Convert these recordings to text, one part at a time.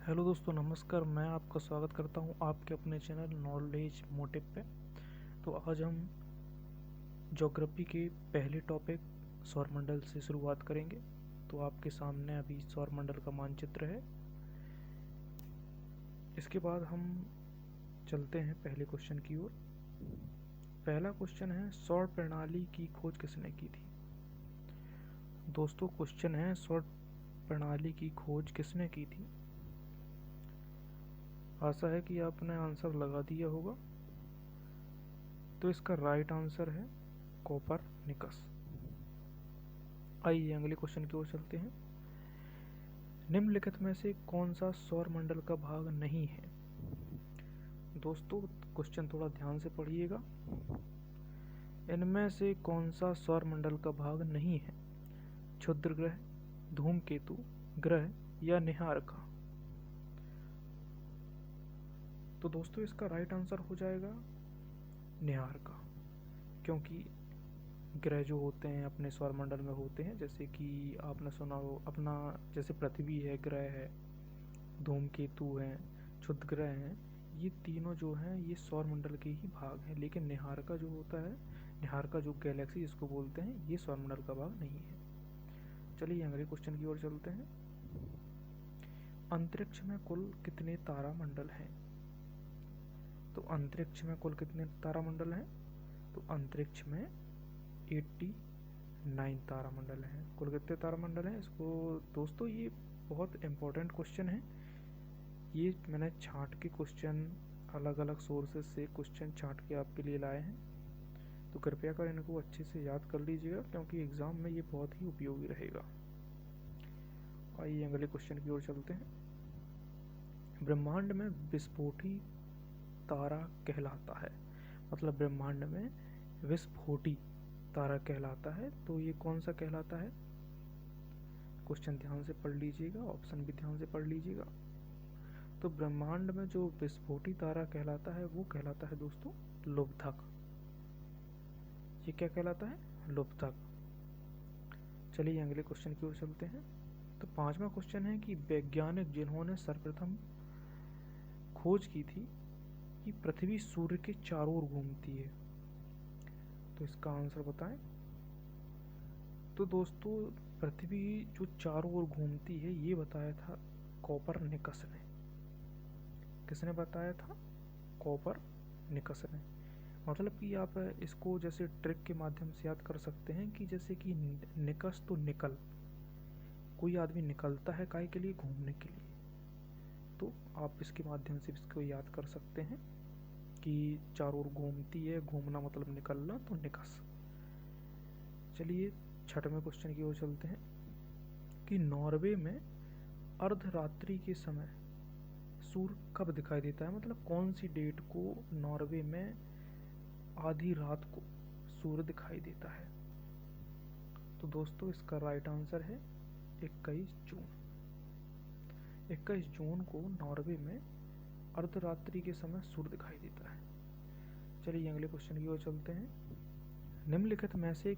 Hello दोस्तों, नमस्कार। मैं आपका स्वागत करता हूं आपके अपने चैनल नॉलेज मोटिव पे। तो आज हम ज्योग्राफी के पहले टॉपिक सौरमंडल से शुरुआत करेंगे। तो आपके सामने अभी सौरमंडल का मानचित्र है। इसके बाद हम चलते हैं पहले क्वेश्चन की ओर। पहला क्वेश्चन है, सौर प्रणाली की खोज किसने की थी? दोस्तों, क्वेश्चन है सौर प्रणाली की खोज किसने की थी। आशा है कि आपने आंसर लगा दिया होगा। तो इसका राइट आंसर है कोपरनिकस। आइए अगले क्वेश्चन की ओर चलते हैं। निम्नलिखित में से कौन सा सौर मंडल का भाग नहीं है? दोस्तों, क्वेश्चन थोड़ा ध्यान से पढ़िएगा। इनमें से कौन सा सौर मंडल का भाग नहीं है? क्षुद्र ग्रह, धूमकेतु, ग्रह या निहारिका? तो दोस्तों, इसका राइट आंसर हो जाएगा निहारिका, क्योंकि ग्रह जो होते हैं अपने सौरमंडल में होते हैं, जैसे कि आपने सुना हो अपना, जैसे पृथ्वी है, ग्रह है, धूमकेतु हैं, क्षुद्र ग्रह हैं, ये तीनों जो हैं ये सौरमंडल के ही भाग हैं। लेकिन निहारिका जो होता है, निहारिका जो गैलेक्सी जिसको बोलते हैं, ये सौरमंडल का भाग नहीं है। चलिए अगले क्वेश्चन की ओर चलते हैं। अंतरिक्ष में कुल कितने तारामंडल हैं? तो अंतरिक्ष में कुल कितने तारामंडल हैं? तो अंतरिक्ष में 89 तारामंडल हैं। कुल कितने तारामंडल हैं? इसको दोस्तों, ये बहुत इम्पोर्टेंट क्वेश्चन है। ये मैंने छांट के क्वेश्चन, अलग अलग सोर्सेज से क्वेश्चन छांट के आपके लिए लाए हैं। तो कृपया कर इनको अच्छे से याद कर लीजिएगा, क्योंकि एग्ज़ाम में ये बहुत ही उपयोगी रहेगा। आइए अगले क्वेश्चन की ओर चलते हैं। ब्रह्मांड में विस्फोटी तारा कहलाता है, मतलब ब्रह्मांड में विस्फोटी तारा कहलाता है, तो ये कौन सा कहलाता है? क्वेश्चन ध्यान से पढ़ लीजिएगा, ऑप्शन भी ध्यान से पढ़ लीजिएगा। तो ब्रह्मांड में जो विस्फोटी तारा कहलाता है वो कहलाता है दोस्तों लुब्धक। ये क्या कहलाता है? लुब्धक। चलिए अगले क्वेश्चन की ओर चलते हैं। तो पांचवा क्वेश्चन है कि वैज्ञानिक जिन्होंने सर्वप्रथम खोज की थी कि पृथ्वी सूर्य के चारों ओर घूमती है, तो इसका आंसर बताएं। तो दोस्तों, पृथ्वी जो चारों ओर घूमती है ये बताया था कोपरनिकस ने। किसने बताया था? कोपरनिकस ने। मतलब कि आप इसको जैसे ट्रिक के माध्यम से याद कर सकते हैं कि जैसे कि निकस तो निकल, कोई आदमी निकलता है काहे के लिए? घूमने के लिए। तो आप इसके माध्यम से इसको याद कर सकते हैं कि चारों ओर घूमती है, घूमना मतलब निकलना, तो निकस। चलिए छठवें क्वेश्चन की ओर चलते हैं कि नॉर्वे में अर्धरात्रि के समय सूर्य कब दिखाई देता है? मतलब कौन सी डेट को नॉर्वे में आधी रात को सूर्य दिखाई देता है? तो दोस्तों, इसका राइट आंसर है 21 जून। 21 जून को नॉर्वे में अर्धरात्रि के समय सूर्य दिखाई देता है। चलिए अगले क्वेश्चन की ओर चलते हैं। निम्नलिखित में से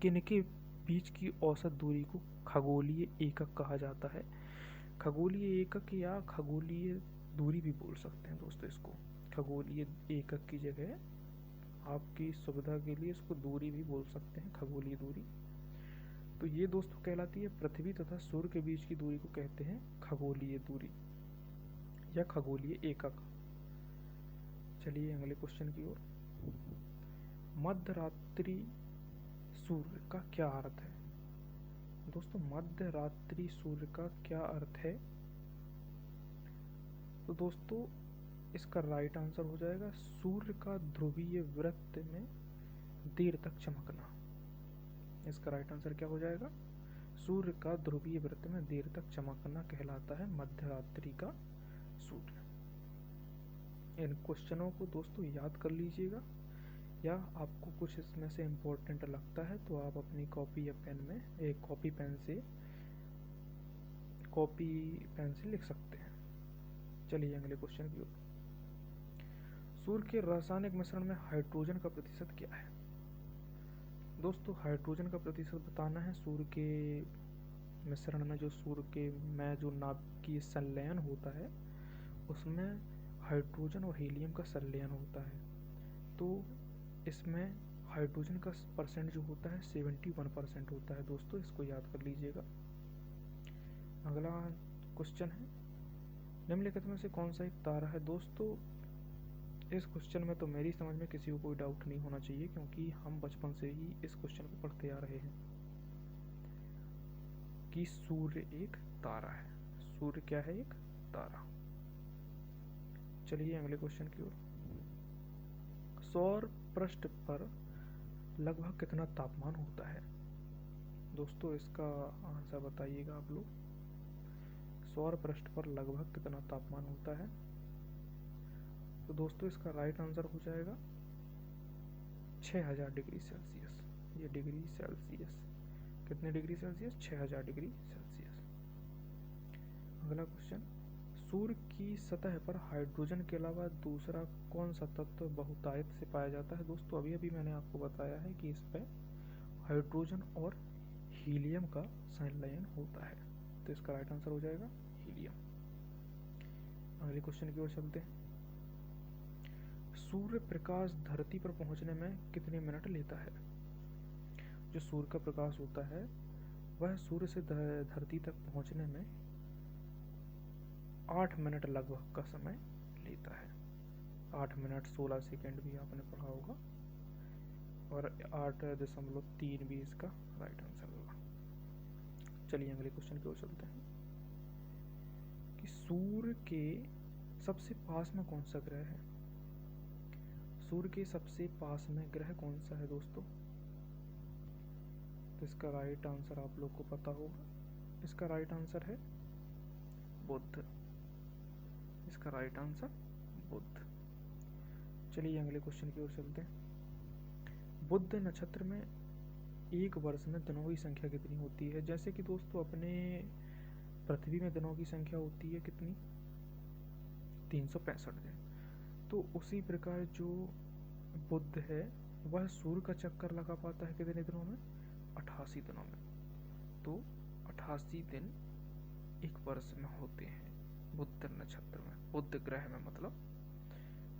किनके बीच की औसत दूरी को खगोलीय एकक कहा जाता है? खगोलीय एकक या खगोलीय दूरी भी बोल सकते हैं दोस्तों इसको। खगोलीय एकक की जगह आपकी सुविधा के लिए इसको दूरी भी बोल सकते हैं, खगोलीय दूरी। तो ये दोस्तों कहलाती है पृथ्वी तथा सूर्य के बीच की दूरी को कहते हैं खगोलीय दूरी या खगोलीय एकक। चलिए अगले क्वेश्चन की ओर। मध्यरात्रि सूर्य का क्या अर्थ है? दोस्तों, मध्यरात्रि सूर्य का क्या अर्थ है? तो दोस्तों, इसका राइट आंसर हो जाएगा सूर्य का ध्रुवीय वृत्त में देर तक चमकना। इसका राइट आंसर क्या हो जाएगा? सूर्य का ध्रुवीय वृत्त में देर तक चमकना कहलाता है मध्यरात्रि का सूर्य। इन क्वेश्चनों को दोस्तों याद कर लीजिएगा, या आपको कुछ इसमें से इम्पोर्टेंट लगता है तो आप अपनी कॉपी या पेन में, एक कॉपी पेन से लिख सकते हैं। चलिए अगले क्वेश्चन की ओर। सूर्य के रासायनिक मिश्रण में हाइड्रोजन का प्रतिशत क्या है? दोस्तों, हाइड्रोजन का प्रतिशत बताना है सूर्य के मिश्रण में जो सूर्य के में जो नाभिकीय संलयन होता है उसमें हाइड्रोजन और हीलियम का संलयन होता है। तो इसमें हाइड्रोजन का परसेंट जो होता है 71% होता है दोस्तों, इसको याद कर लीजिएगा। अगला क्वेश्चन है, निम्नलिखित में से कौन सा एक तारा है। दोस्तों इस क्वेश्चन में तो मेरी समझ में किसी को कोई डाउट नहीं होना चाहिए, क्योंकि हम बचपन से ही इस क्वेश्चन को पढ़ते आ रहे हैं कि सूर्य एक तारा है। सूर्य क्या है? एक तारा। चलिए अगले क्वेश्चन की ओर। सौर पृष्ठ पर लगभग कितना तापमान होता है? दोस्तों इसका आंसर बताइएगा आप लोग। सौर पृष्ठ पर लगभग कितना तापमान होता है? तो दोस्तों इसका राइट आंसर हो जाएगा 6000 डिग्री सेल्सियस। ये डिग्री सेल्सियस, कितने डिग्री सेल्सियस? 6000 degree Celsius. अगला क्वेश्चन, सूर्य की सतह पर हाइड्रोजन के अलावा दूसरा कौन सा तत्व बहुतायत से पाया जाता है? दोस्तों अभी अभी मैंने आपको बताया है कि इस पर हाइड्रोजन और हीलियम का संलयन होता है, तो इसका राइट आंसर हो जाएगा हीलियम। अगले क्वेश्चन की ओर चलते हैं। सूर्य प्रकाश धरती पर पहुंचने में कितने मिनट लेता है? जो सूर्य का प्रकाश होता है वह सूर्य से धरती तक पहुंचने में 8 मिनट लगभग का समय लेता है। 8 मिनट 16 सेकेंड भी आपने पढ़ा होगा, और 8.3 भी इसका राइट आंसर होगा। चलिए अगले क्वेश्चन की ओर चलते हैं कि सूर्य के सबसे पास में कौन सा ग्रह है? सूर्य के सबसे पास में ग्रह कौन सा है दोस्तों? तो इसका राइट आंसर आप लोग को पता होगा। इसका राइट आंसर है बुध। इसका राइट आंसर बुध। चलिए अगले क्वेश्चन की ओर चलते हैं। बुध नक्षत्र में एक वर्ष में दिनों की संख्या कितनी होती है? जैसे कि दोस्तों अपने पृथ्वी में दिनों की संख्या होती है कितनी? 365 दिन। तो उसी प्रकार जो बुध है वह सूर्य का चक्कर लगा पाता है कितने दिनों में? 88 दिनों में। तो 88 दिन एक वर्ष में होते हैं बुध नक्षत्र में, बुध ग्रह में मतलब।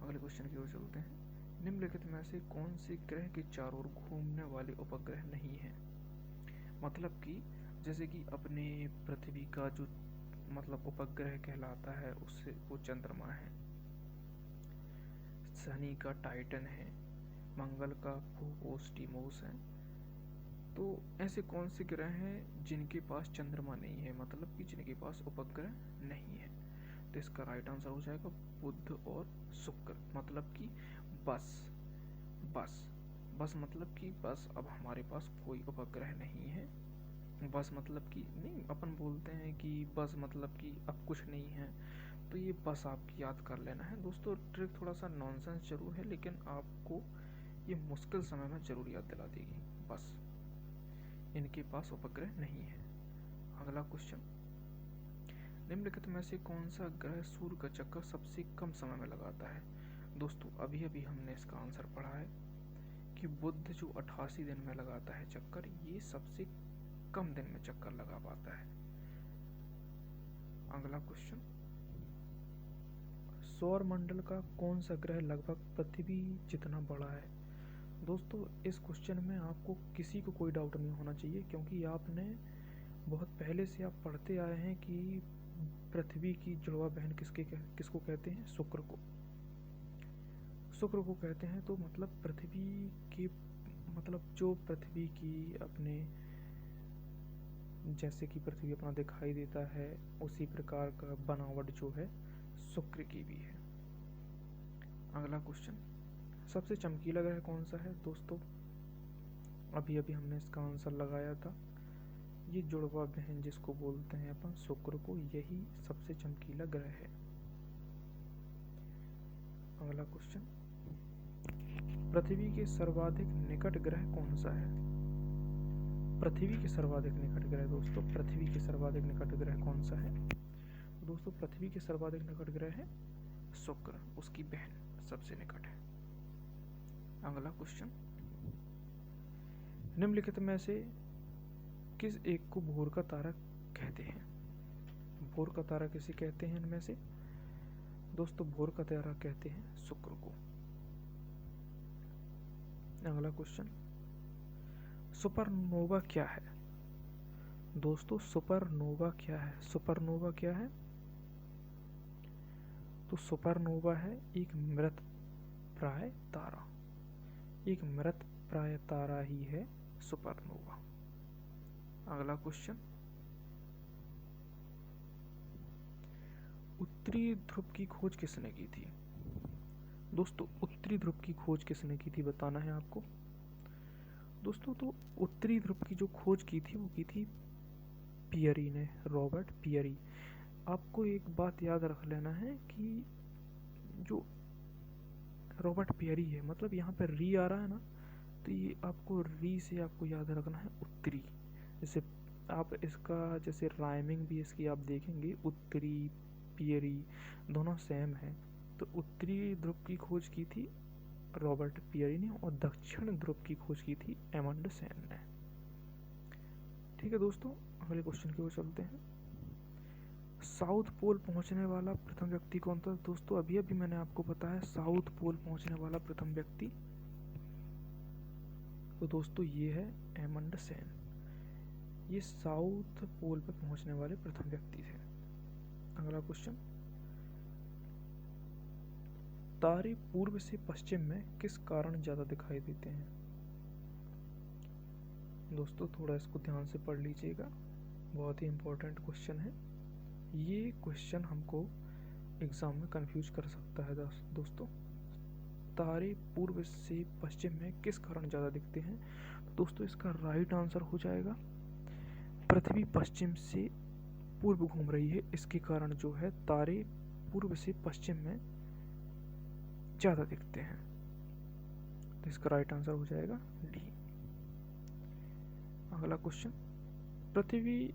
अगले क्वेश्चन की ओर चलते हैं। निम्नलिखित में से कौन से ग्रह के चारों ओर घूमने वाले उपग्रह नहीं है? मतलब कि जैसे कि अपने पृथ्वी का जो मतलब उपग्रह कहलाता है उससे वो चंद्रमा है, शनि का टाइटन है, मंगल का फोबोस टीमोस है। तो ऐसे कौन से ग्रह हैं जिनके पास चंद्रमा नहीं है, मतलब कि जिनके पास उपग्रह नहीं है? तो इसका राइट आंसर हो जाएगा बुध और शुक्र। मतलब कि बस बस बस मतलब कि बस अब हमारे पास कोई उपग्रह नहीं है। बस मतलब कि नहीं, अपन बोलते हैं कि बस मतलब कि अब कुछ नहीं है, तो ये बस आपकी याद कर लेना है दोस्तों। ट्रिक थोड़ा सा नॉनसेंस जरूर है, लेकिन आपको ये मुश्किल समय में जरूर याद दिला देगी। बस इनके पास उपग्रह नहीं है। अगला क्वेश्चन, निम्नलिखित में से कौन सा ग्रह सूर्य का चक्कर सबसे कम समय में लगाता है? दोस्तों अभी अभी हमने इसका आंसर पढ़ा है कि बुध जो 88 दिन में लगाता है चक्कर, ये सबसे कम दिन में चक्कर लगा पाता है। अगला क्वेश्चन, सौर मंडल का कौन सा ग्रह लगभग पृथ्वी जितना बड़ा है? दोस्तों इस क्वेश्चन में आपको किसी को कोई डाउट नहीं होना चाहिए, क्योंकि आपने बहुत पहले से आप पढ़ते आए हैं कि पृथ्वी की जुड़वा बहन किसको कहते हैं? शुक्र को। शुक्र को कहते हैं। तो मतलब पृथ्वी की मतलब जो पृथ्वी की अपने जैसे कि पृथ्वी अपना दिखाई देता है उसी प्रकार का बनावट जो है शुक्र की भी है। अगला क्वेश्चन, सबसे चमकीला ग्रह कौन सा है? दोस्तों अभी अभी हमने इसका आंसर लगाया था, ये जुड़वा बहन जिसको बोलते हैं अपन शुक्र को, यही सबसे चमकीला ग्रह है। अगला क्वेश्चन, पृथ्वी के सर्वाधिक निकट ग्रह कौन सा है? पृथ्वी के सर्वाधिक निकट ग्रह दोस्तों, पृथ्वी के सर्वाधिक निकट ग्रह कौन सा है? दोस्तों पृथ्वी के सर्वाधिक निकट ग्रह है शुक्र, उसकी बहन सबसे निकट है। अगला क्वेश्चन, निम्नलिखित में से किस एक को भोर का तारा कहते हैं? भोर का तारा किसे कहते हैं इनमें से? दोस्तों भोर का तारा कहते हैं शुक्र को। अगला क्वेश्चन, सुपरनोवा क्या है? दोस्तों सुपरनोवा क्या है? सुपरनोवा क्या है? तो सुपरनोवा है एक मृत प्राय तारा। एक मृत प्राय तारा ही है सुपरनोवा। अगला क्वेश्चन, उत्तरी ध्रुव की खोज किसने की थी? दोस्तों उत्तरी ध्रुव की खोज किसने की थी बताना है आपको। दोस्तों तो उत्तरी ध्रुव की जो खोज की थी वो की थी पियरी ने, रॉबर्ट पियरी। आपको एक बात याद रख लेना है कि जो रॉबर्ट पियरी है, मतलब यहाँ पे री आ रहा है ना, तो ये आपको री से आपको याद रखना है उत्तरी। जैसे आप इसका जैसे राइमिंग भी इसकी आप देखेंगे, उत्तरी पियरी दोनों सेम है। तो उत्तरी ध्रुव की खोज की थी रॉबर्ट पियरी ने और दक्षिण ध्रुव की खोज की थी एमंडसेन ने। ठीक है दोस्तों, अगले क्वेश्चन की ओर चलते हैं। साउथ पोल पहुंचने वाला प्रथम व्यक्ति कौन था? दोस्तों अभी अभी मैंने आपको बताया साउथ पोल पहुंचने वाला प्रथम व्यक्ति, तो दोस्तों ये है एमंडसेन। ये साउथ पोल पर पहुंचने वाले प्रथम व्यक्ति थे। अगला क्वेश्चन, तारे पूर्व से पश्चिम में किस कारण ज्यादा दिखाई देते हैं? दोस्तों थोड़ा इसको ध्यान से पढ़ लीजिएगा, बहुत ही इंपॉर्टेंट क्वेश्चन है। ये क्वेश्चन हमको एग्जाम में कंफ्यूज कर सकता है दोस्तों। तारे पूर्व से पश्चिम में किस कारण ज़्यादा दिखते हैं? तो दोस्तों इसका राइट आंसर हो जाएगा पृथ्वी पश्चिम से पूर्व घूम रही है, इसके कारण जो है तारे पूर्व से पश्चिम में ज़्यादा दिखते हैं। तो इसका राइट आंसर हो जाएगा डी। अगला क्वेश्चन, पृथ्वी,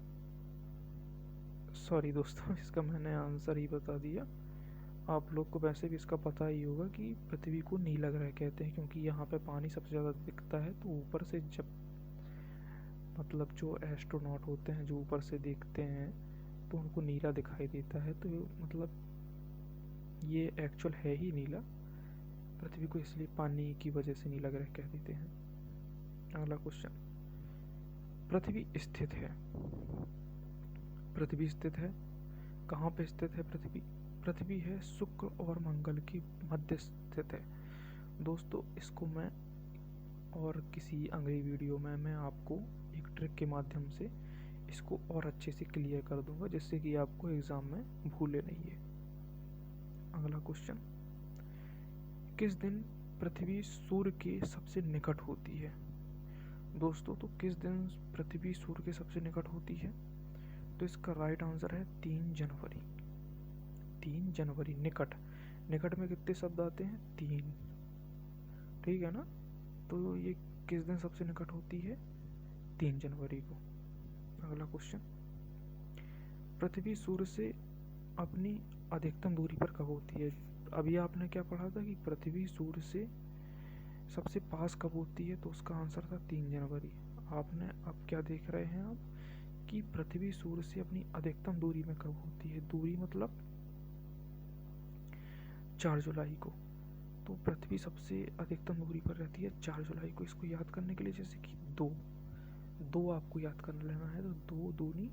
सॉरी दोस्तों इसका मैंने आंसर ही बता दिया। आप लोग को वैसे भी इसका पता ही होगा कि पृथ्वी को नीला ग्रह कहते हैं, क्योंकि यहाँ पे पानी सबसे ज़्यादा दिखता है। तो ऊपर से जब मतलब जो एस्ट्रोनॉट होते हैं जो ऊपर से देखते हैं तो उनको नीला दिखाई देता है। तो मतलब ये एक्चुअल है ही नीला, पृथ्वी को इसलिए पानी की वजह से नीला ग्रह कह देते हैं। अगला क्वेश्चन, पृथ्वी स्थित है, पृथ्वी स्थित है कहाँ पे स्थित है? पृथ्वी पृथ्वी है शुक्र और मंगल की मध्य स्थित है। दोस्तों इसको मैं और किसी अगली वीडियो में मैं आपको एक ट्रिक के माध्यम से इसको और अच्छे से क्लियर कर दूंगा, जिससे कि आपको एग्जाम में भूले नहीं है। अगला क्वेश्चन, किस दिन पृथ्वी सूर्य के सबसे निकट होती है? दोस्तों तो किस दिन पृथ्वी सूर्य के सबसे निकट होती है? तो इसका राइट आंसर है 3 जनवरी। 3 जनवरी। निकट, निकट में कितने शब्द आते हैं? 3, ठीक है ना। तो ये किस दिन सबसे निकट होती है? 3 जनवरी को। अगला क्वेश्चन, पृथ्वी सूर्य से अपनी अधिकतम दूरी पर कब होती है? अभी आपने क्या पढ़ा था कि पृथ्वी सूर्य से सबसे पास कब होती है, तो उसका आंसर था 3 जनवरी। आपने अब क्या देख रहे हैं आप कि पृथ्वी सूर्य से अपनी अधिकतम दूरी में कब होती है? दूरी मतलब 4 जुलाई को। तो पृथ्वी सबसे अधिकतम दूरी पर रहती है 4 जुलाई को। इसको याद करने के लिए जैसे कि दो आपको याद कर लेना है, तो 2 दूनी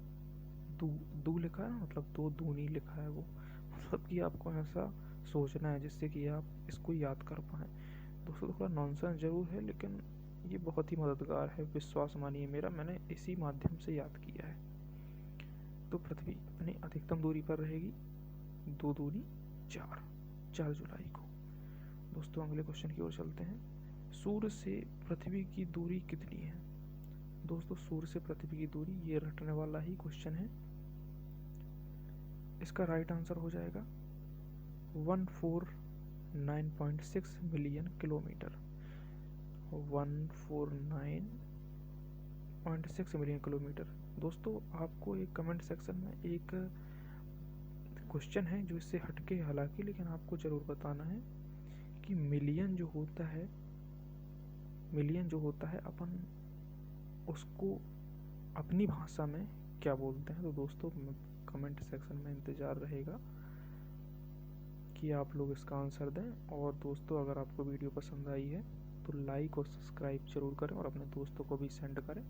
दो लिखा है, मतलब 2 दूनी लिखा है वो, मतलब कि आपको ऐसा सोचना है जिससे कि आप इसको याद कर पाएँ। दोस्तों थोड़ा नॉनसेंस जरूर है, लेकिन ये बहुत ही मददगार है, विश्वास मानिए मेरा, मैंने इसी माध्यम से याद किया है। तो पृथ्वी अपनी अधिकतम दूरी पर रहेगी 2 दूनी 4 जुलाई को। दोस्तों अगले क्वेश्चन की ओर चलते हैं। सूर्य से पृथ्वी की दूरी कितनी है? दोस्तों सूर्य से पृथ्वी की दूरी, ये रटने वाला ही क्वेश्चन है। इसका राइट आंसर हो जाएगा 149.6 मिलियन किलोमीटर। 149.6 million kilometre. दोस्तों आपको एक कमेंट सेक्शन में एक क्वेश्चन है जो इससे हटके हालांकि, लेकिन आपको ज़रूर बताना है कि मिलियन जो होता है अपन उसको अपनी भाषा में क्या बोलते हैं। तो दोस्तों कमेंट सेक्शन में इंतज़ार रहेगा कि आप लोग इसका आंसर दें। और दोस्तों अगर आपको वीडियो पसंद आई है तो लाइक और सब्सक्राइब जरूर करें और अपने दोस्तों को भी सेंड करें।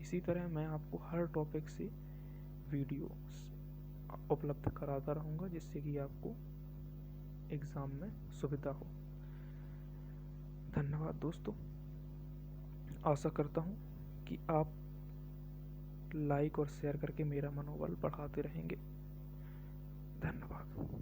इसी तरह मैं आपको हर टॉपिक से वीडियो उपलब्ध कराता रहूँगा जिससे कि आपको एग्ज़ाम में सुविधा हो। धन्यवाद दोस्तों। आशा करता हूँ कि आप लाइक और शेयर करके मेरा मनोबल बढ़ाते रहेंगे। धन्यवाद।